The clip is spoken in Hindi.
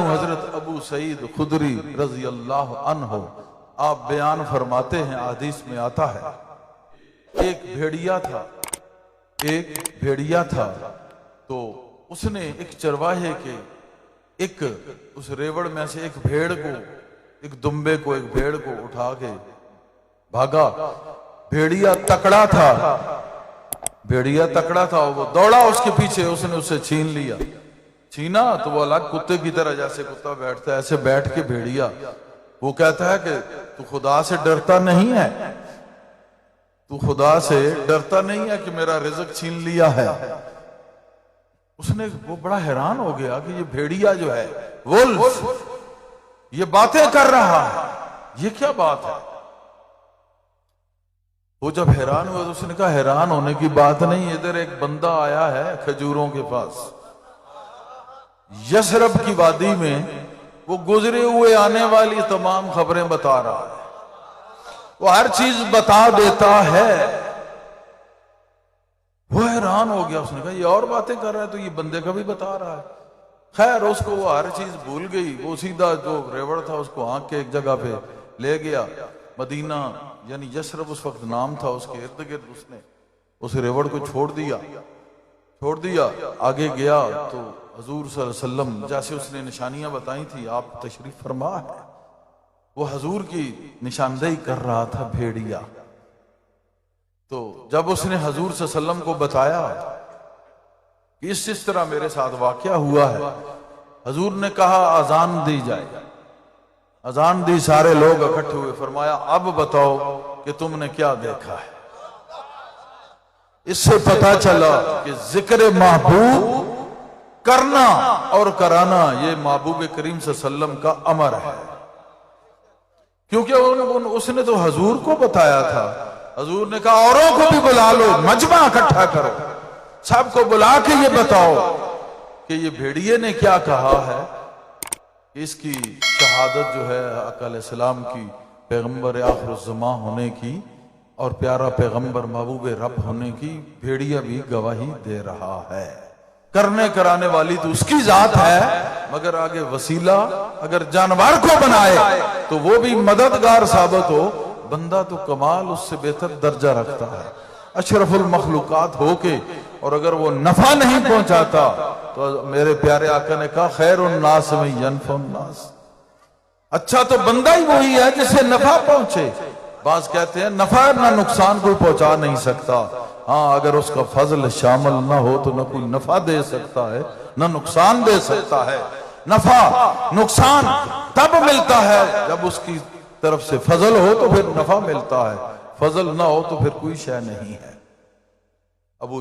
हूं हजरत अबू सईद खुदरी रजी अल्लाह अन्हो, आप बयान फरमाते हैं, हदीस में आता है, एक भेड़िया था तो उसने एक चरवाहे के एक उस रेवड़ में से एक भेड़ को, एक दुम्बे को, एक भेड़ को उठा के भागा। भेड़िया तकड़ा था, वो दौड़ा उसके पीछे, उसने उससे छीन लिया। छीना तो वो अलग कुत्ते की तरह, जैसे कुत्ता बैठता है ऐसे बैठ के भेड़िया, वो कहता है कि तू खुदा से डरता नहीं है, तू खुदा से डरता नहीं है कि मेरा रिज़्क छीन लिया है। वो बड़ा हैरान हो गया कि ये भेड़िया जो है वुल्फ, ये बातें कर रहा है, ये क्या बात है। वो जब हैरान हुआ तो उसने कहा हैरान होने की बात नहीं, इधर एक बंदा आया है खजूरों के पास, यशरब की वादी में, वो गुजरे हुए आने वाली तमाम खबरें बता रहा है, वो हर चीज बता देता है। वो हैरान हो गया, उसने कहा ये और बातें कर रहा है तो ये बंदे का भी बता रहा है। खैर उसको वो हर चीज भूल गई, वो सीधा जो रेवड़ था उसको आंख के एक जगह पे ले गया, मदीना यानी यशरब उस वक्त नाम था, उसके इर्द गिर्द उसने उस रेवड़ को छोड़ दिया। आगे गया तो हजूर सल्लल्लाहु अलैहि वसल्लम, जैसे उसने निशानियां बताई थी, आप तशरीफ फरमा है, वो हजूर की निशानदेही कर रहा था भेड़िया। तो जब उसने हजूर सल्लल्लाहु अलैहि वसल्लम को बताया कि इस तरह मेरे साथ वाकया हुआ है, हजूर ने कहा अजान दी जाए। अजान दी, सारे लोग इकट्ठे हुए, फरमाया अब बताओ कि तुमने क्या देखा है। इससे पता चला कि जिक्र महबूब करना और कराना ये महबूब करीम सल्लल्लाहु अलैहि वसल्लम का अमर है, क्योंकि उसने तो हजूर को बताया था। हजूर ने कहा औरों को भी बुला लो, मजमा इकट्ठा करो, सबको बुला के ये बताओ कि ये भेड़िए ने क्या कहा है, इसकी शहादत जो है आका अलैहिस्सलाम की, पैगंबर आखिरुज़्ज़मा होने की और प्यारा पैगंबर महबूब रब होने की, भेड़िया भी गवाही दे रहा है। करने कराने वाली तो उसकी जात है, मगर आगे वसीला अगर जानवर को बनाए तो वो भी मददगार साबित हो, बंदा तो कमाल उससे बेहतर दर्जा रखता है अशरफुल मखलूकात होके, और अगर वो नफा नहीं पहुंचाता तो मेरे प्यारे आका ने कहा खैरुन नास में यनफुन नास, अच्छा तो बंदा ही वही है जिसे नफा पहुंचे। बास कहते हैं नफा ना नुकसान को पहुंचा नहीं सकता, हाँ अगर उसका फजल शामिल ना हो तो न कोई नफा दे सकता है न नुकसान दे सकता है। नफा नुकसान तब मिलता है जब उसकी तरफ से फजल हो तो फिर नफा मिलता है, फजल ना हो तो फिर कोई शय नहीं है।